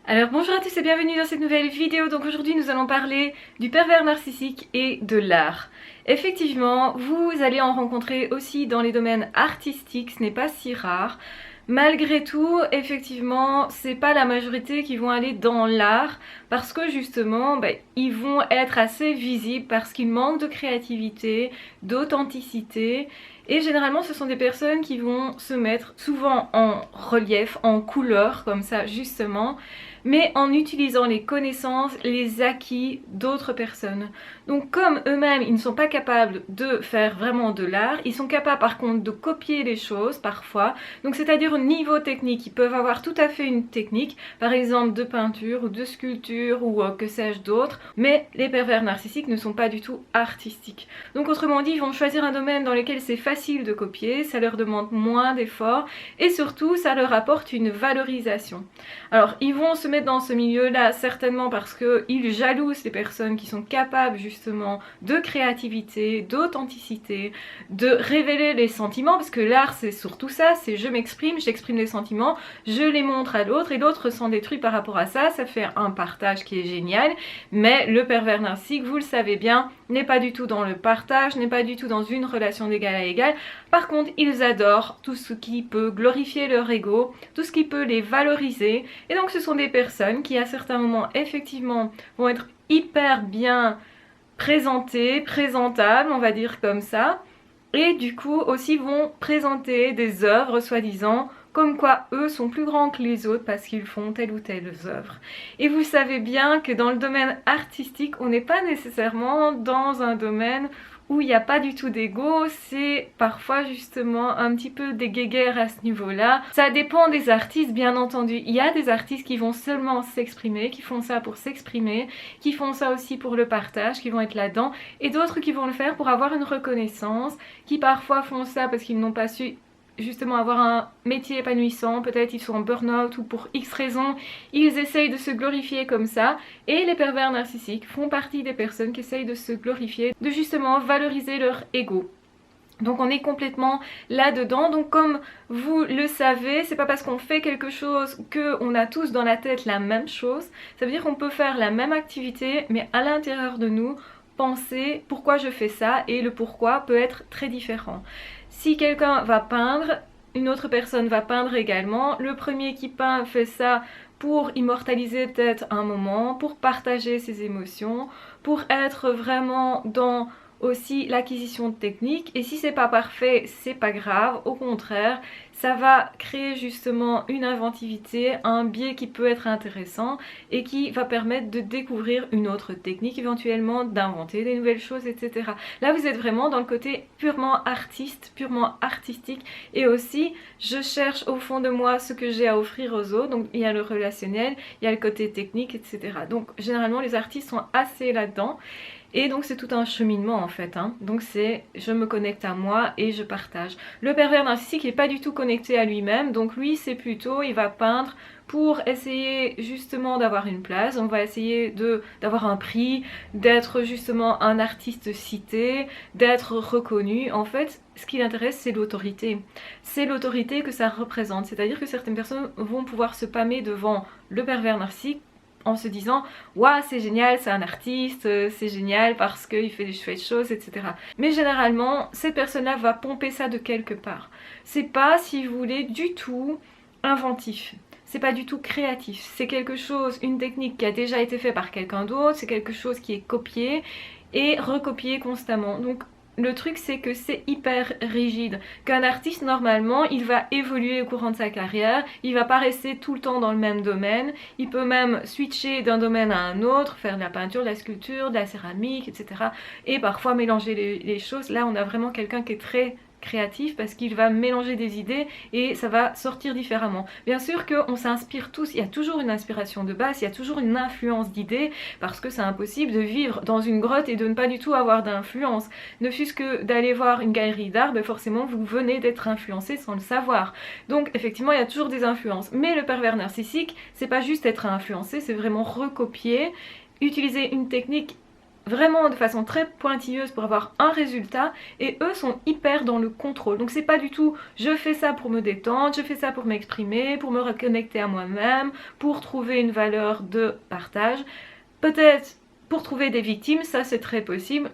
Alors bonjour à tous et bienvenue dans cette nouvelle vidéo. Donc aujourd'hui nous allons parler du pervers narcissique et de l'art. Effectivement, vous allez en rencontrer aussi dans les domaines artistiques, ce n'est pas si rare. Malgré tout, effectivement, c'est pas la majorité qui vont aller dans l'art parce que justement, ils vont être assez visibles parce qu'ils manquent de créativité, d'authenticité. Et généralement, ce sont des personnes qui vont se mettre souvent en relief, en couleur, comme ça justement, mais en utilisant les connaissances, les acquis d'autres personnes. Donc comme eux-mêmes, ils ne sont pas capables de faire vraiment de l'art, ils sont capables par contre de copier les choses parfois. Donc c'est-à-dire au niveau technique, ils peuvent avoir tout à fait une technique, par exemple de peinture ou de sculpture ou que sais-je d'autre, mais les pervers narcissiques ne sont pas du tout artistiques. Donc autrement dit, ils vont choisir un domaine dans lequel c'est facile de copier, ça leur demande moins d'efforts et surtout ça leur apporte une valorisation. Alors ils vont se mettre dans ce milieu-là certainement parce qu'ils jalousent les personnes qui sont capables justement de créativité, d'authenticité, de révéler les sentiments, parce que l'art c'est surtout ça, c'est je m'exprime, j'exprime les sentiments, je les montre à l'autre et l'autre s'en détruit par rapport à ça, ça fait un partage qui est génial, mais le pervers narcissique, vous le savez bien, n'est pas du tout dans le partage, n'est pas du tout dans une relation d'égal à égal. Par contre, ils adorent tout ce qui peut glorifier leur ego, tout ce qui peut les valoriser. Et donc ce sont des personnes qui à certains moments effectivement vont être hyper bien présentées, présentables, on va dire comme ça. Et du coup aussi vont présenter des œuvres soi-disant comme quoi eux sont plus grands que les autres parce qu'ils font telle ou telle œuvre. Et vous savez bien que dans le domaine artistique, on n'est pas nécessairement dans un domaine où il n'y a pas du tout d'ego, c'est parfois justement un petit peu des guéguerres à ce niveau-là. Ça dépend des artistes bien entendu. Il y a des artistes qui vont seulement s'exprimer, qui font ça pour s'exprimer, qui font ça aussi pour le partage, qui vont être là-dedans, et d'autres qui vont le faire pour avoir une reconnaissance, qui parfois font ça parce qu'ils n'ont pas su justement avoir un métier épanouissant, peut-être ils sont en burn-out ou pour X raisons, ils essayent de se glorifier comme ça, et les pervers narcissiques font partie des personnes qui essayent de se glorifier, de justement valoriser leur ego. Donc on est complètement là-dedans, donc comme vous le savez, c'est pas parce qu'on fait quelque chose qu'on a tous dans la tête la même chose, ça veut dire qu'on peut faire la même activité, mais à l'intérieur de nous, penser pourquoi je fais ça, et le pourquoi peut être très différent. Si quelqu'un va peindre, une autre personne va peindre également. Le premier qui peint fait ça pour immortaliser peut-être un moment, pour partager ses émotions, pour être vraiment dans aussi l'acquisition de techniques. Et si c'est pas parfait, c'est pas grave, au contraire, ça va créer justement une inventivité, un biais qui peut être intéressant et qui va permettre de découvrir une autre technique, éventuellement d'inventer des nouvelles choses, etc. Là vous êtes vraiment dans le côté purement artiste, purement artistique, et aussi je cherche au fond de moi ce que j'ai à offrir aux autres. Donc il y a le relationnel, il y a le côté technique, etc. Donc généralement les artistes sont assez là-dedans. Et donc c'est tout un cheminement en fait, hein. Donc c'est je me connecte à moi et je partage. Le pervers narcissique n'est pas du tout connecté à lui-même, donc lui c'est plutôt, il va peindre pour essayer justement d'avoir une place, on va essayer d'avoir un prix, d'être justement un artiste cité, d'être reconnu. En fait, ce qui l'intéresse c'est l'autorité. C'est l'autorité que ça représente, c'est-à-dire que certaines personnes vont pouvoir se pâmer devant le pervers narcissique en se disant waouh c'est génial, c'est un artiste, c'est génial parce qu'il fait des chouettes choses, etc. Mais généralement cette personne-là va pomper ça de quelque part. C'est pas, si vous voulez, du tout inventif. C'est pas du tout créatif. C'est quelque chose, une technique qui a déjà été faite par quelqu'un d'autre, c'est quelque chose qui est copié et recopié constamment. Donc le truc c'est que c'est hyper rigide, qu'un artiste normalement il va évoluer au courant de sa carrière, il va pas rester tout le temps dans le même domaine, il peut même switcher d'un domaine à un autre, faire de la peinture, de la sculpture, de la céramique, etc. Et parfois mélanger les choses. Là on a vraiment quelqu'un qui est très créatif parce qu'il va mélanger des idées et ça va sortir différemment. Bien sûr qu'on s'inspire tous, il y a toujours une inspiration de base, il y a toujours une influence d'idées parce que c'est impossible de vivre dans une grotte et de ne pas du tout avoir d'influence. Ne fût-ce que d'aller voir une galerie d'art, forcément vous venez d'être influencé sans le savoir. Donc effectivement il y a toujours des influences. Mais le pervers narcissique, c'est pas juste être influencé, c'est vraiment recopier, utiliser une technique vraiment de façon très pointilleuse pour avoir un résultat, et eux sont hyper dans le contrôle. Donc c'est pas du tout je fais ça pour me détendre, je fais ça pour m'exprimer, pour me reconnecter à moi-même, pour trouver une valeur de partage. Peut-être pour trouver des victimes, ça c'est très possible,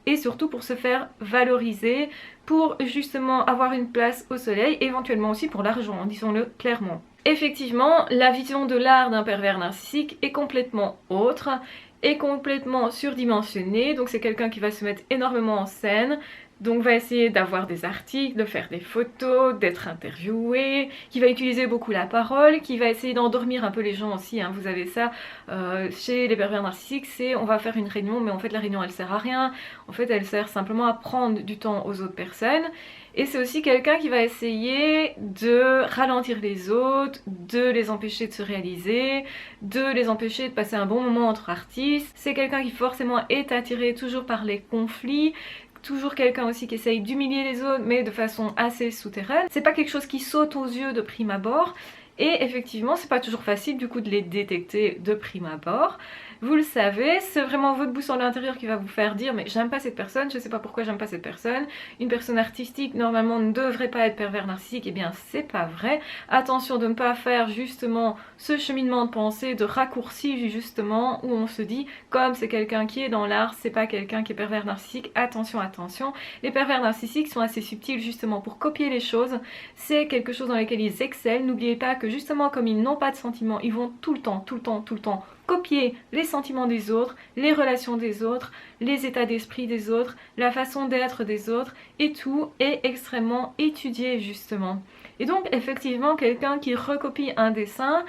et surtout pour se faire valoriser, pour justement avoir une place au soleil, éventuellement aussi pour l'argent, disons-le clairement. Effectivement, la vision de l'art d'un pervers narcissique est complètement autre, est complètement surdimensionnée, donc c'est quelqu'un qui va se mettre énormément en scène, donc va essayer d'avoir des articles, de faire des photos, d'être interviewé, qui va utiliser beaucoup la parole, qui va essayer d'endormir un peu les gens aussi, hein. Vous avez ça chez les pervers narcissiques, c'est on va faire une réunion, mais en fait la réunion elle sert à rien, en fait elle sert simplement à prendre du temps aux autres personnes. Et c'est aussi quelqu'un qui va essayer de ralentir les autres, de les empêcher de se réaliser, de les empêcher de passer un bon moment entre artistes. C'est quelqu'un qui forcément est attiré toujours par les conflits, toujours quelqu'un aussi qui essaye d'humilier les autres mais de façon assez souterraine. C'est pas quelque chose qui saute aux yeux de prime abord, et effectivement c'est pas toujours facile du coup de les détecter de prime abord. Vous le savez, c'est vraiment votre boussole à l'intérieur qui va vous faire dire mais j'aime pas cette personne, je sais pas pourquoi j'aime pas cette personne. Une personne artistique normalement ne devrait pas être pervers narcissique, et bien c'est pas vrai. Attention de ne pas faire justement ce cheminement de pensée, de raccourci justement où on se dit comme c'est quelqu'un qui est dans l'art, c'est pas quelqu'un qui est pervers narcissique. Attention, attention, les pervers narcissiques sont assez subtils justement pour copier les choses, c'est quelque chose dans lequel ils excellent. N'oubliez pas que justement comme ils n'ont pas de sentiments, ils vont tout le temps copier les sentiments des autres, les relations des autres, les états d'esprit des autres, la façon d'être des autres, et tout est extrêmement étudié justement. Et donc effectivement quelqu'un qui recopie un dessin,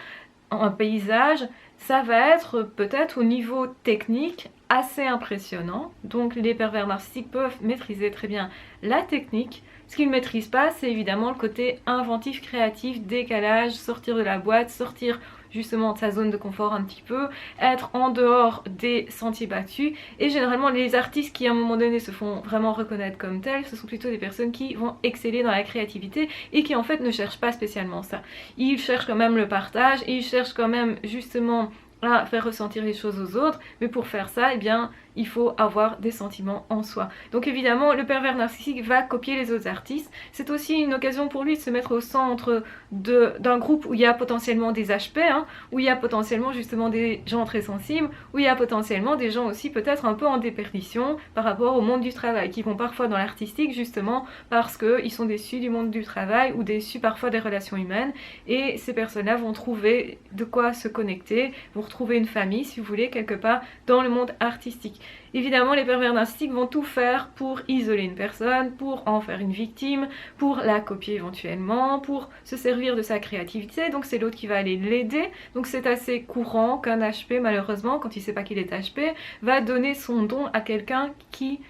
un paysage, ça va être peut-être au niveau technique assez impressionnant. Donc les pervers narcissiques peuvent maîtriser très bien la technique. Ce qu'ils ne maîtrisent pas, c'est évidemment le côté inventif, créatif, décalage, sortir de la boîte, sortir justement de sa zone de confort un petit peu, être en dehors des sentiers battus. Et généralement les artistes qui à un moment donné se font vraiment reconnaître comme tels, ce sont plutôt des personnes qui vont exceller dans la créativité et qui en fait ne cherchent pas spécialement ça. Ils cherchent quand même le partage, et ils cherchent quand même justement à faire ressentir les choses aux autres, mais pour faire ça, eh bien, il faut avoir des sentiments en soi. Donc évidemment, le pervers narcissique va copier les autres artistes. C'est aussi une occasion pour lui de se mettre au centre d'un groupe où il y a potentiellement des HP, hein, où il y a potentiellement justement des gens très sensibles, où il y a potentiellement des gens aussi peut-être un peu en déperdition par rapport au monde du travail, qui vont parfois dans l'artistique justement parce qu'ils sont déçus du monde du travail ou déçus parfois des relations humaines, et ces personnes-là vont trouver de quoi se connecter, vont retrouver une famille si vous voulez quelque part dans le monde artistique. Évidemment les pervers narcissiques vont tout faire pour isoler une personne, pour en faire une victime, pour la copier éventuellement, pour se servir de sa créativité, donc c'est l'autre qui va aller l'aider. Donc c'est assez courant qu'un HP malheureusement quand il ne sait pas qu'il est HP va donner son don à quelqu'un qui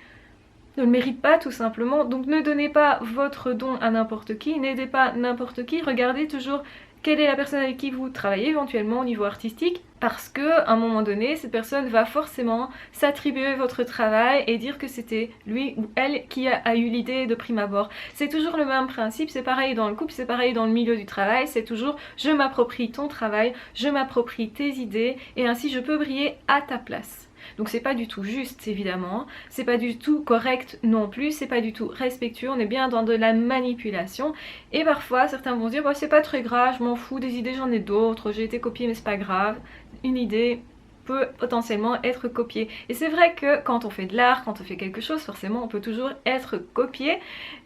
ne le mérite pas tout simplement. Donc ne donnez pas votre don à n'importe qui, n'aidez pas n'importe qui, regardez toujours quelle est la personne avec qui vous travaillez éventuellement au niveau artistique, parce que à un moment donné cette personne va forcément s'attribuer votre travail et dire que c'était lui ou elle qui a eu l'idée de prime abord. C'est toujours le même principe, c'est pareil dans le couple, c'est pareil dans le milieu du travail, c'est toujours je m'approprie ton travail, je m'approprie tes idées et ainsi je peux briller à ta place. Donc c'est pas du tout juste évidemment, c'est pas du tout correct non plus, c'est pas du tout respectueux, on est bien dans de la manipulation. Et parfois certains vont se dire bah, c'est pas très grave, je m'en fous, des idées j'en ai d'autres, j'ai été copiée mais c'est pas grave. Une idée peut potentiellement être copiée. Et c'est vrai que quand on fait de l'art, quand on fait quelque chose, forcément on peut toujours être copié,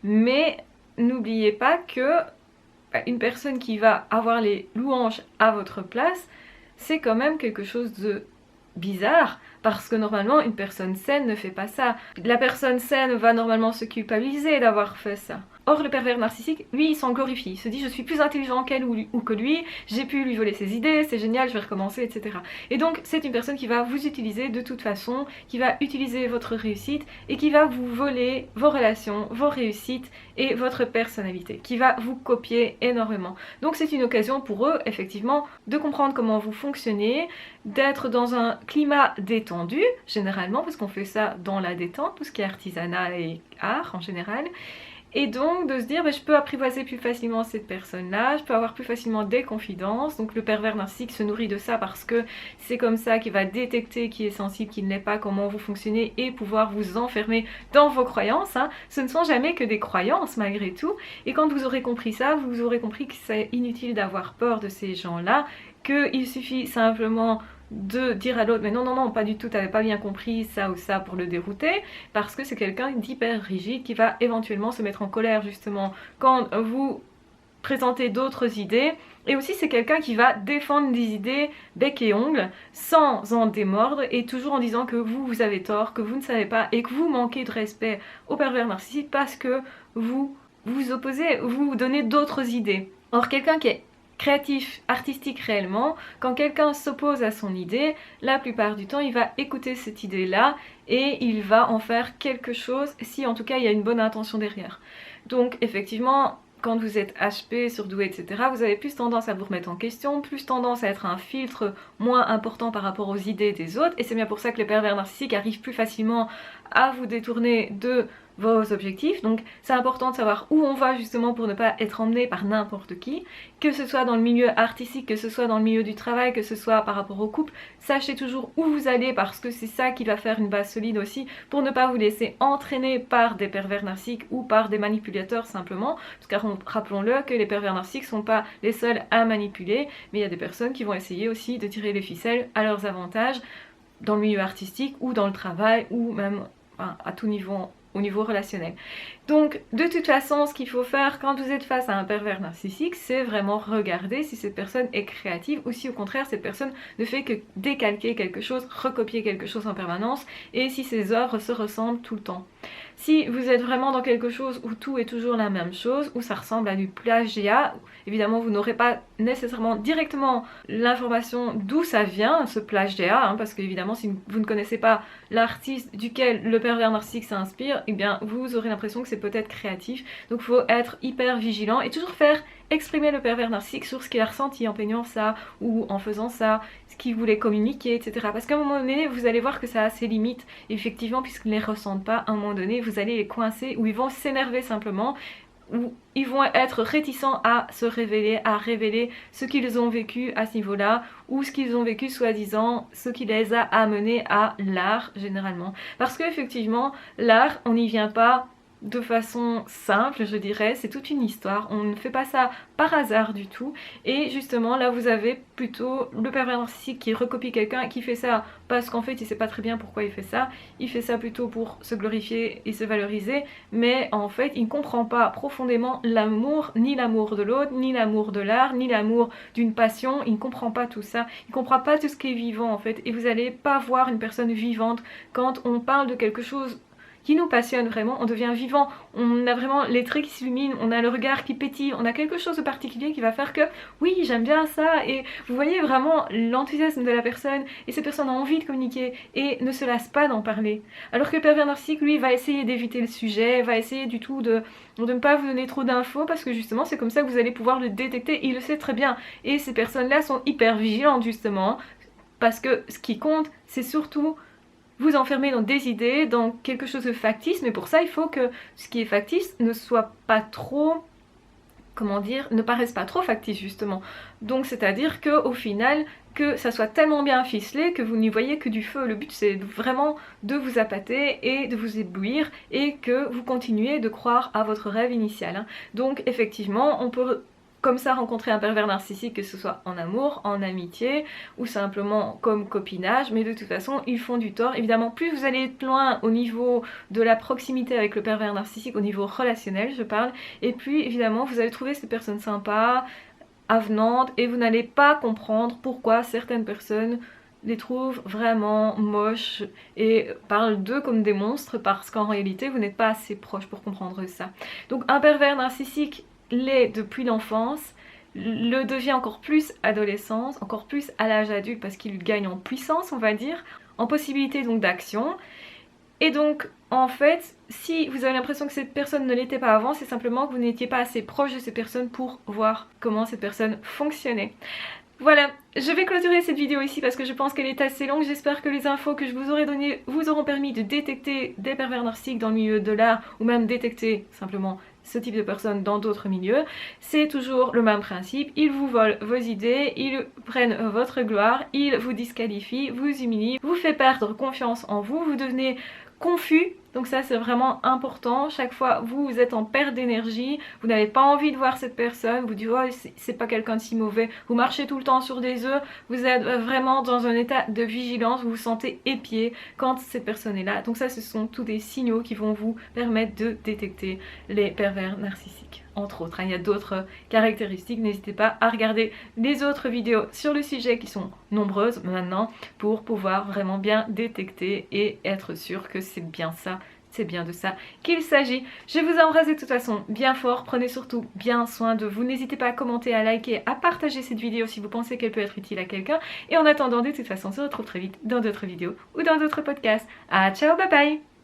mais n'oubliez pas que une personne qui va avoir les louanges à votre place, c'est quand même quelque chose de bizarre, parce que normalement une personne saine ne fait pas ça. La personne saine va normalement se culpabiliser d'avoir fait ça. Or le pervers narcissique, lui il s'en glorifie, il se dit je suis plus intelligent qu'elle ou que lui, j'ai pu lui voler ses idées, c'est génial, je vais recommencer, etc. Et donc c'est une personne qui va vous utiliser de toute façon, qui va utiliser votre réussite et qui va vous voler vos relations, vos réussites et votre personnalité, qui va vous copier énormément. Donc c'est une occasion pour eux effectivement de comprendre comment vous fonctionnez, d'être dans un climat détendu généralement, parce qu'on fait ça dans la détente, tout ce qui est artisanat et art en général. et donc de se dire je peux apprivoiser plus facilement cette personne-là, je peux avoir plus facilement des confidences. Donc le pervers narcissique se nourrit de ça parce que c'est comme ça qu'il va détecter qui est sensible, qui ne l'est pas, comment vous fonctionnez et pouvoir vous enfermer dans vos croyances, hein. Ce ne sont jamais que des croyances malgré tout, et quand vous aurez compris ça, vous aurez compris que c'est inutile d'avoir peur de ces gens-là, qu'il suffit simplement de dire à l'autre mais non non non pas du tout, t'avais pas bien compris ça ou ça, pour le dérouter, parce que c'est quelqu'un d'hyper rigide qui va éventuellement se mettre en colère justement quand vous présentez d'autres idées, et aussi c'est quelqu'un qui va défendre des idées bec et ongle sans en démordre et toujours en disant que vous avez tort, que vous ne savez pas et que vous manquez de respect au pervers narcissique parce que vous vous opposez, vous donnez d'autres idées. Or quelqu'un qui est créatif, artistique réellement, quand quelqu'un s'oppose à son idée, la plupart du temps il va écouter cette idée-là et il va en faire quelque chose, si en tout cas il y a une bonne intention derrière. Donc effectivement, quand vous êtes HP, surdoué, etc., vous avez plus tendance à vous remettre en question, plus tendance à être un filtre moins important par rapport aux idées des autres, et c'est bien pour ça que les pervers narcissiques arrivent plus facilement à vous détourner de vos objectifs. Donc c'est important de savoir où on va justement pour ne pas être emmené par n'importe qui, que ce soit dans le milieu artistique, que ce soit dans le milieu du travail, que ce soit par rapport au couple. Sachez toujours où vous allez parce que c'est ça qui va faire une base solide aussi pour ne pas vous laisser entraîner par des pervers narcissiques ou par des manipulateurs simplement, parce que rappelons-le que les pervers narcissiques sont pas les seuls à manipuler, mais il y a des personnes qui vont essayer aussi de tirer les ficelles à leurs avantages dans le milieu artistique ou dans le travail ou même à tout niveau, au niveau relationnel. Donc de toute façon, ce qu'il faut faire quand vous êtes face à un pervers narcissique, c'est vraiment regarder si cette personne est créative ou si au contraire cette personne ne fait que décalquer quelque chose, recopier quelque chose en permanence, et si ses œuvres se ressemblent tout le temps. Si vous êtes vraiment dans quelque chose où tout est toujours la même chose, où ça ressemble à du plagiat, évidemment vous n'aurez pas nécessairement directement l'information d'où ça vient, ce plagiat, hein, parce qu'évidemment si vous ne connaissez pas l'artiste duquel le pervers narcissique s'inspire, eh bien vous aurez l'impression que c'est peut-être créatif. Donc il faut être hyper vigilant et toujours faire exprimer le pervers narcissique sur ce qu'il a ressenti en peignant ça ou en faisant ça, ce qu'il voulait communiquer, etc. Parce qu'à un moment donné, vous allez voir que ça a ses limites. Effectivement, puisqu'ils ne les ressentent pas, à un moment donné, vous allez les coincer ou ils vont s'énerver simplement, ou ils vont être réticents à se révéler, à révéler ce qu'ils ont vécu à ce niveau-là, ou ce qu'ils ont vécu soi-disant, ce qui les a amenés à l'art généralement. Parce qu'effectivement, l'art, on n'y vient pas de façon simple, je dirais, c'est toute une histoire, on ne fait pas ça par hasard du tout, et justement là vous avez plutôt le pervers narcissique qui recopie quelqu'un, qui fait ça parce qu'en fait il sait pas très bien pourquoi il fait ça plutôt pour se glorifier et se valoriser, mais en fait il ne comprend pas profondément l'amour, ni l'amour de l'autre, ni l'amour de l'art, ni l'amour d'une passion, il ne comprend pas tout ça, il ne comprend pas tout ce qui est vivant en fait, et vous n'allez pas voir une personne vivante quand on parle de quelque chose qui nous passionne vraiment, on devient vivant, on a vraiment les traits qui s'illuminent, on a le regard qui pétille, on a quelque chose de particulier qui va faire que oui j'aime bien ça, et vous voyez vraiment l'enthousiasme de la personne, et cette personne a envie de communiquer et ne se lasse pas d'en parler. Alors que le pervers narcissique lui va essayer d'éviter le sujet, va essayer du tout de ne pas vous donner trop d'infos parce que justement c'est comme ça que vous allez pouvoir le détecter, il le sait très bien, et ces personnes là sont hyper vigilantes justement, parce que ce qui compte c'est surtout vous enfermer dans des idées, dans quelque chose de factice, mais pour ça il faut que ce qui est factice ne soit pas trop, comment dire, ne paraisse pas trop factice justement. Donc c'est à dire que au final, que ça soit tellement bien ficelé que vous n'y voyez que du feu. Le but c'est vraiment de vous appâter et de vous éblouir et que vous continuez de croire à votre rêve initial, hein. Donc effectivement on peut comme ça rencontrer un pervers narcissique, que ce soit en amour, en amitié ou simplement comme copinage, mais de toute façon ils font du tort. Évidemment plus vous allez être loin au niveau de la proximité avec le pervers narcissique, au niveau relationnel je parle, et puis évidemment vous allez trouver ces personnes sympas, avenantes, et vous n'allez pas comprendre pourquoi certaines personnes les trouvent vraiment moches et parlent d'eux comme des monstres, parce qu'en réalité vous n'êtes pas assez proche pour comprendre ça. Donc un pervers narcissique l'est depuis l'enfance, le devient encore plus adolescence, encore plus à l'âge adulte parce qu'il gagne en puissance on va dire, en possibilité donc d'action. Et donc en fait si vous avez l'impression que cette personne ne l'était pas avant, c'est simplement que vous n'étiez pas assez proche de cette personne pour voir comment cette personne fonctionnait. Voilà, je vais clôturer cette vidéo ici parce que je pense qu'elle est assez longue. J'espère que les infos que je vous aurai données vous auront permis de détecter des pervers narcissiques dans le milieu de l'art, ou même détecter simplement ce type de personnes dans d'autres milieux, c'est toujours le même principe. Ils vous volent vos idées, ils prennent votre gloire, ils vous disqualifient, vous humilient, vous fait perdre confiance en vous, vous devenez confus. Donc ça c'est vraiment important, chaque fois vous êtes en perte d'énergie, vous n'avez pas envie de voir cette personne, vous dites oh c'est pas quelqu'un de si mauvais, vous marchez tout le temps sur des œufs, vous êtes vraiment dans un état de vigilance, vous vous sentez épié quand cette personne est là. Donc ça ce sont tous des signaux qui vont vous permettre de détecter les pervers narcissiques. Entre autres, il y a d'autres caractéristiques, n'hésitez pas à regarder les autres vidéos sur le sujet qui sont nombreuses maintenant pour pouvoir vraiment bien détecter et être sûr que c'est bien ça. C'est bien de ça qu'il s'agit. Je vous embrasse de toute façon bien fort. Prenez surtout bien soin de vous. N'hésitez pas à commenter, à liker, à partager cette vidéo si vous pensez qu'elle peut être utile à quelqu'un. Et en attendant, de toute façon, on se retrouve très vite dans d'autres vidéos ou dans d'autres podcasts. Ah, ciao, bye bye!